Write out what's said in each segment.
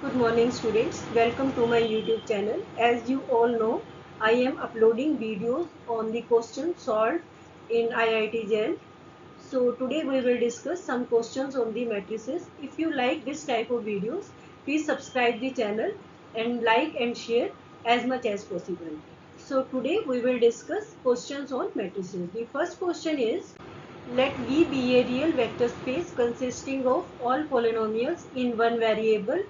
Good morning students, welcome to my YouTube channel. As you all know, I am uploading videos on the questions solved in IIT JEL. So today we will discuss some questions on the matrices. If you like this type of videos, please subscribe the channel and like and share as much as possible. So today we will discuss questions on matrices. The first question is, let V be a real vector space consisting of all polynomials in one variable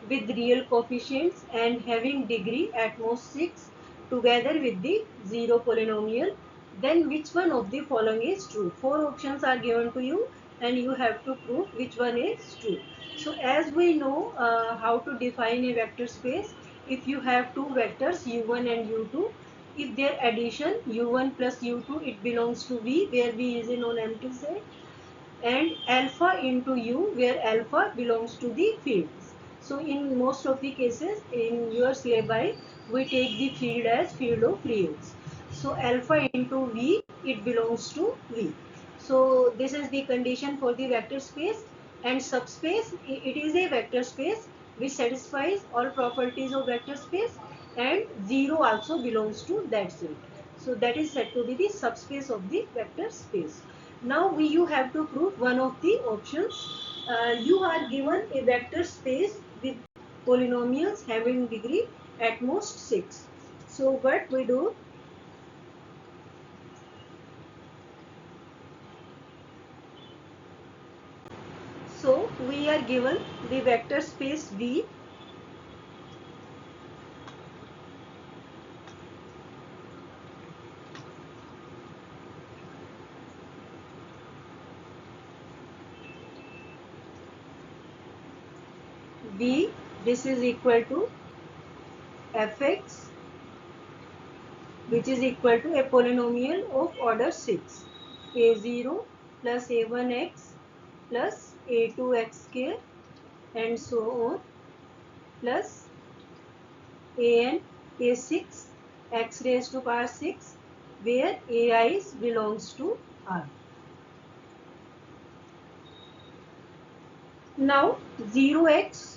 with real coefficients and having degree at most 6 together with the 0 polynomial, then which one of the following is true? Four options are given to you and you have to prove which one is true. So as we know how to define a vector space, if you have two vectors u1 and u2, if their addition u1 plus u2, it belongs to V, where V is a non-empty set, and alpha into U, where alpha belongs to the fields. So in most of the cases in your syllabi, we take the field as field of reals. So alpha into V, it belongs to V. So this is the condition for the vector space, and subspace, it is a vector space which satisfies all properties of vector space, and 0 also belongs to that set. So that is said to be the subspace of the vector space. Now you have to prove one of the options. You are given a vector space with polynomials having degree at most 6. So what we do? So we are given the vector space V. V, this is equal to fx, which is equal to a polynomial of order 6. A0 plus a1x plus a2x square and so on, plus an a6 x raised to power 6, where ai belongs to R. Now 0x,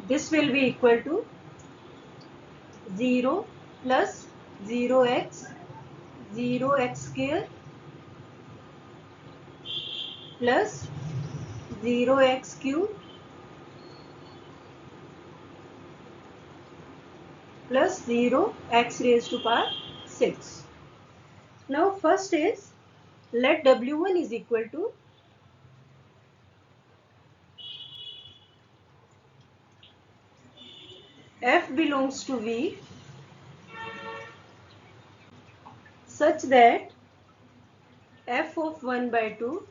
this will be equal to 0 plus 0x, 0x square plus 0x cube plus 0 x raised to power 6. Now first is, let W1 is equal to f belongs to V such that f of 1 by 2,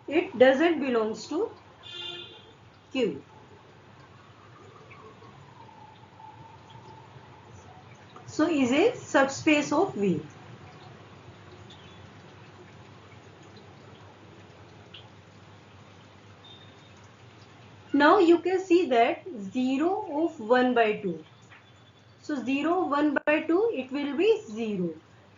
it doesn't belongs to Q. So is a subspace of V. Now you can see that 0 of 1 by 2. So 0 of 1 by 2, it will be 0.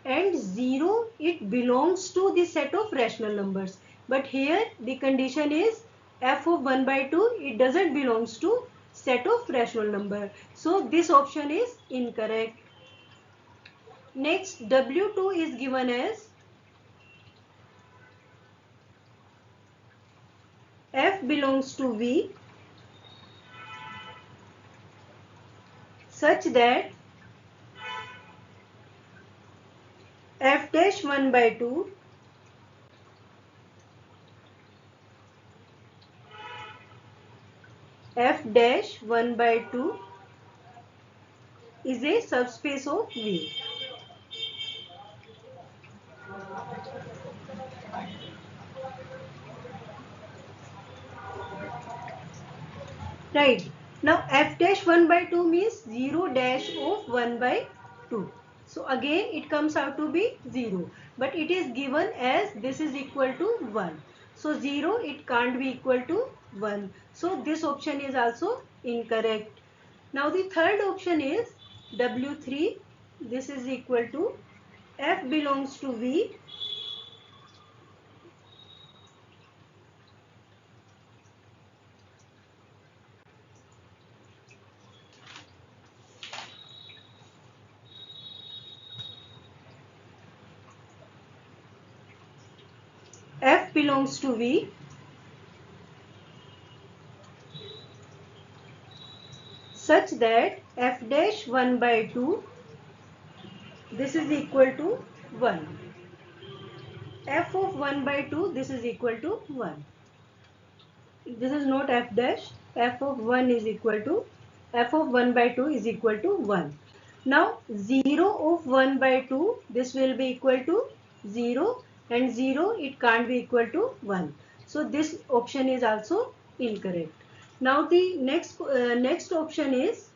And 0, it belongs to the set of rational numbers. But here the condition is f of 1 by 2, it doesn't belongs to set of rational number. So this option is incorrect. Next, W2 is given as f belongs to V such that f dash 1 by 2 f dash 1 by 2 is a subspace of V. Right. Now f dash 1 by 2 means 0 dash of 1 by 2. So again it comes out to be 0. But it is given as this is equal to 1. So 0, it can't be equal to 1. So this option is also incorrect. Now the third option is W3. This is equal to f belongs to V F belongs to V such that F dash 1 by 2 this is equal to 1. F of 1 by 2 this is equal to 1. This is not F dash. F of 1 is equal to F of 1 by 2 is equal to 1. Now 0 of 1 by 2 this will be equal to 0 and 0 it can't be equal to 1. So this option is also incorrect. Now the next option is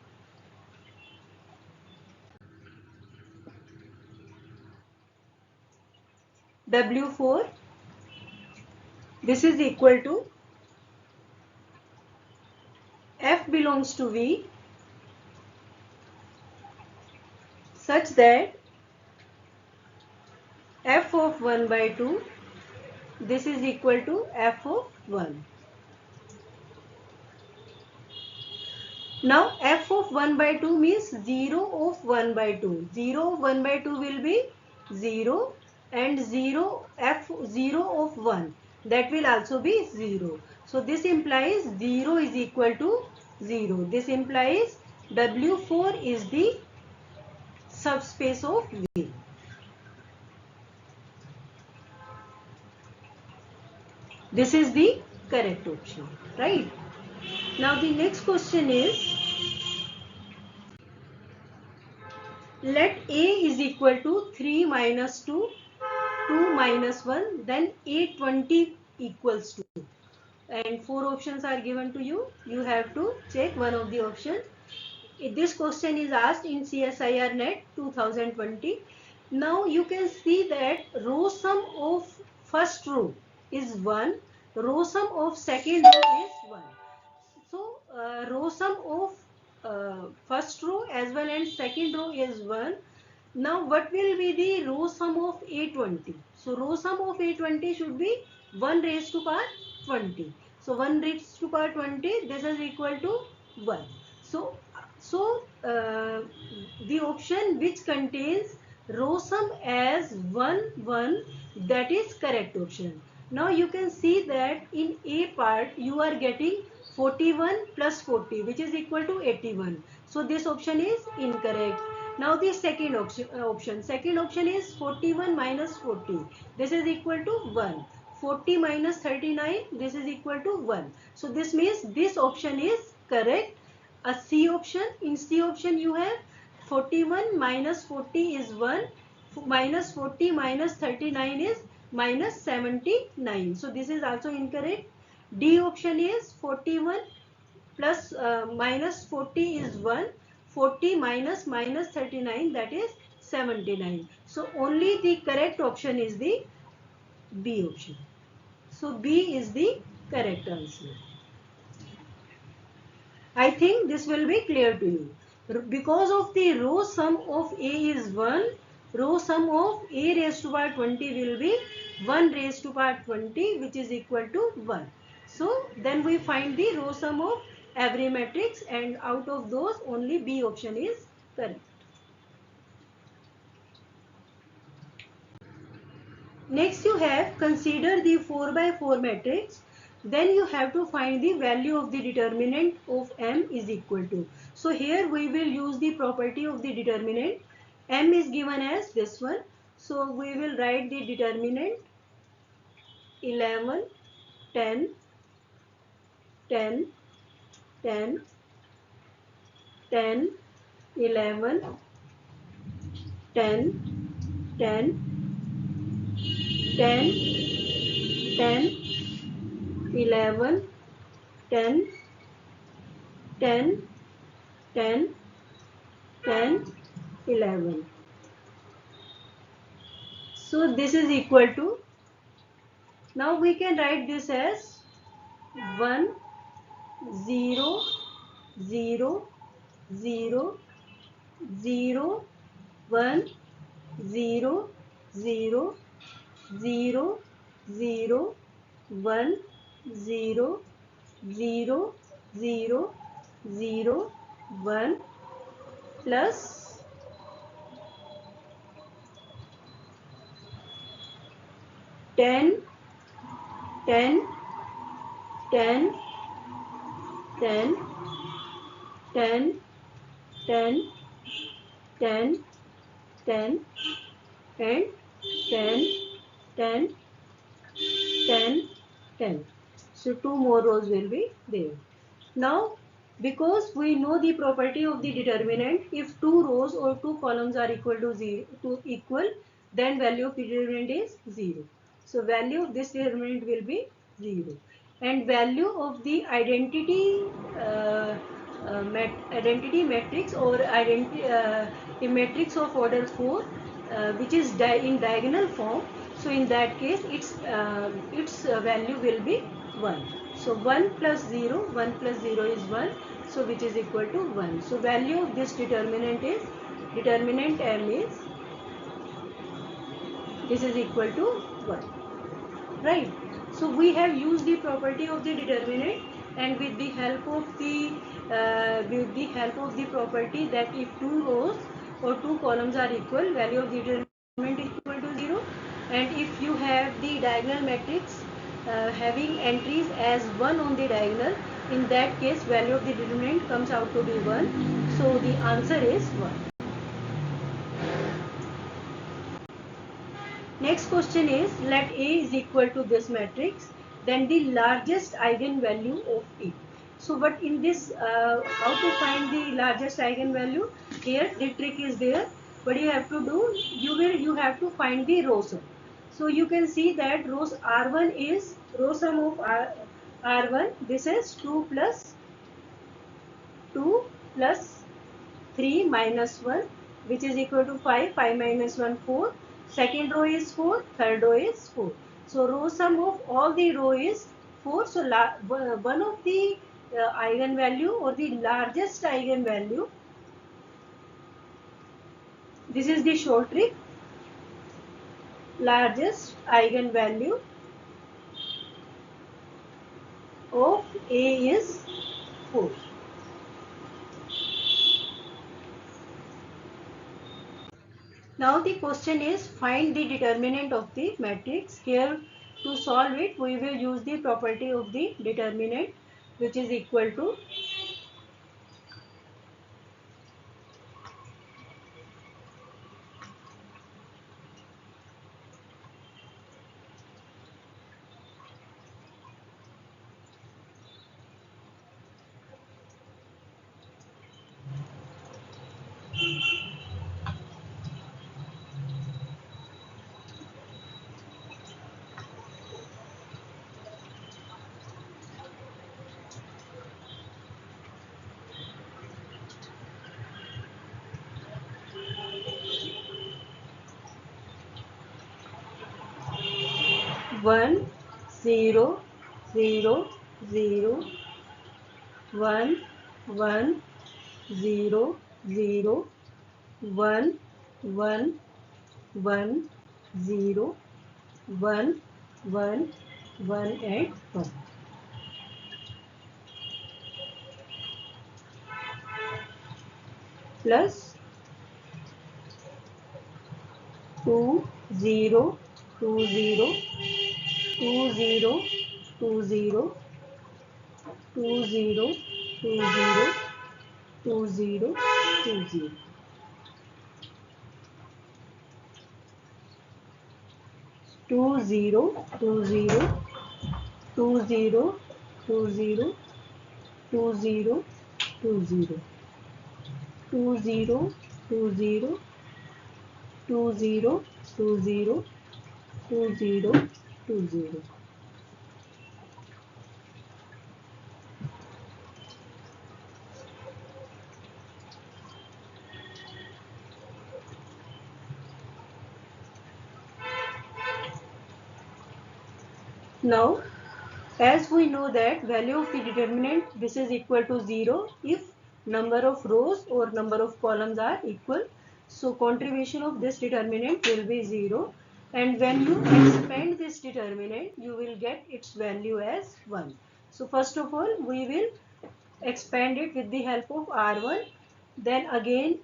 W4. This is equal to F belongs to V such that F of 1 by 2 this is equal to F of 1. Now F of 1 by 2 means 0 of 1 by 2. 0 of 1 by 2 will be 0 and 0 F 0 of 1 that will also be 0. So this implies 0 is equal to 0. This implies W4 is the subspace of V. This is the correct option, right? Now the next question is, let A is equal to 3 minus 2, 2 minus 1, then 820 equals to. And 4 options are given to you. You have to check one of the options. This question is asked in CSIR NET 2020. Now you can see that row sum of first row is 1, row sum of second row is 1. So row sum of first row as well and second row is 1. Now what will be the row sum of A20? So row sum of A20 should be 1 raised to power 20. So 1 raised to power 20 this is equal to 1. So the option which contains row sum as 1 1 that is correct option. Now you can see that in A part you are getting 41 plus 40 which is equal to 81. So this option is incorrect. Now the second option is 41 minus 40. This is equal to 1. 40 minus 39 this is equal to 1. So this means this option is correct. A C option, in C option you have 41 minus 40 is 1, minus 40 minus 39 is minus 79. So this is also incorrect. D option is 41 plus minus 40 is 1, 40 minus minus 39 that is 79. So only the correct option is the B option. So B is the correct answer. I think this will be clear to you. Because of the row sum of A is 1, row sum of A raised to power 20 will be 1 raised to power 20 which is equal to 1. So then we find the row sum of every matrix and out of those only B option is correct. Next you have consider the 4 by 4 matrix. Then you have to find the value of the determinant of M is equal to. So here we will use the property of the determinant. M is given as this one. So we will write the determinant 11, 10, 10, 10, 10, 11, 10, 10, 10, 10, 11, 10, 10, 10, 10, 11. So this is equal to, now we can write this as 1, 0, 0, 0, 0, 1, 0, 0, 0, 0, 1, 0, 0, 0, 0, 1 plus 10, 10, 10, 10, 10, 10, 10, 10, and 10, 10, 10, 10. So two more rows will be there. Now, because we know the property of the determinant, if two rows or two columns are equal to equal, then value of the determinant is 0. So value of this determinant will be 0, and value of the uh, identity matrix or a matrix of order 4, which is in diagonal form. So in that case, its value will be 1. So 1 plus 0, 1 plus 0 is 1. So which is equal to 1. So value of this determinant m is, this is equal to 1. Right. So we have used the property of the determinant, and with the help of the property that if two rows or two columns are equal, value of the determinant is equal to 0, and if you have the diagonal matrix having entries as 1 on the diagonal, in that case value of the determinant comes out to be 1. So the answer is 1. Next question is, let A is equal to this matrix, then the largest eigenvalue of A. So but in this, how to find the largest eigenvalue? Here the trick is there. What you have to do, you have to find the row sum. So you can see that R1 is row sum of R1. This is 2 plus 2 plus 3 minus 1, which is equal to 5. 5 minus 1, 4. Second row is 4. Third row is 4. So row sum of all the row is 4. So one of the eigenvalue or the largest eigenvalue, this is the short trick, largest eigenvalue of A is 4. Now the question is, find the determinant of the matrix. Here to solve it, we will use the property of the determinant, which is equal to one, 0, 0, 0, 1, 1, 0, 0, 1, 1, 1, 0, 1, 1, 1 and 1. Plus 2, 0, 2, 0, 2, 0, 2, 0, 2, 0, 2, 0, 2, 0, 2, 0. 2, 0, 2, 0, 2, 0, 2, 0, 2, 0, 2, 0, 2, 0, 2, 0, 2, 0, 2, 0, 2, 0, 2, 0. Now, as we know that value of the determinant, this is equal to 0 if number of rows or number of columns are equal. So contribution of this determinant will be 0, and when you expand this determinant, you will get its value as 1. So first of all, we will expand it with the help of R1. Then again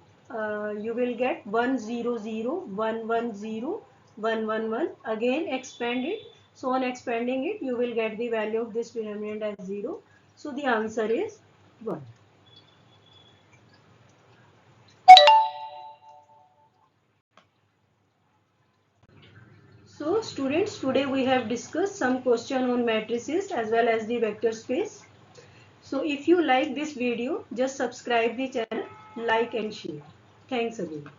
you will get 1 0 0 1 1 0 1 1 1. Again expand it. So on expanding it, you will get the value of this determinant as 0. So the answer is 1. So students, today we have discussed some question on matrices as well as the vector space. So if you like this video, just subscribe the channel, like and share. Thanks again.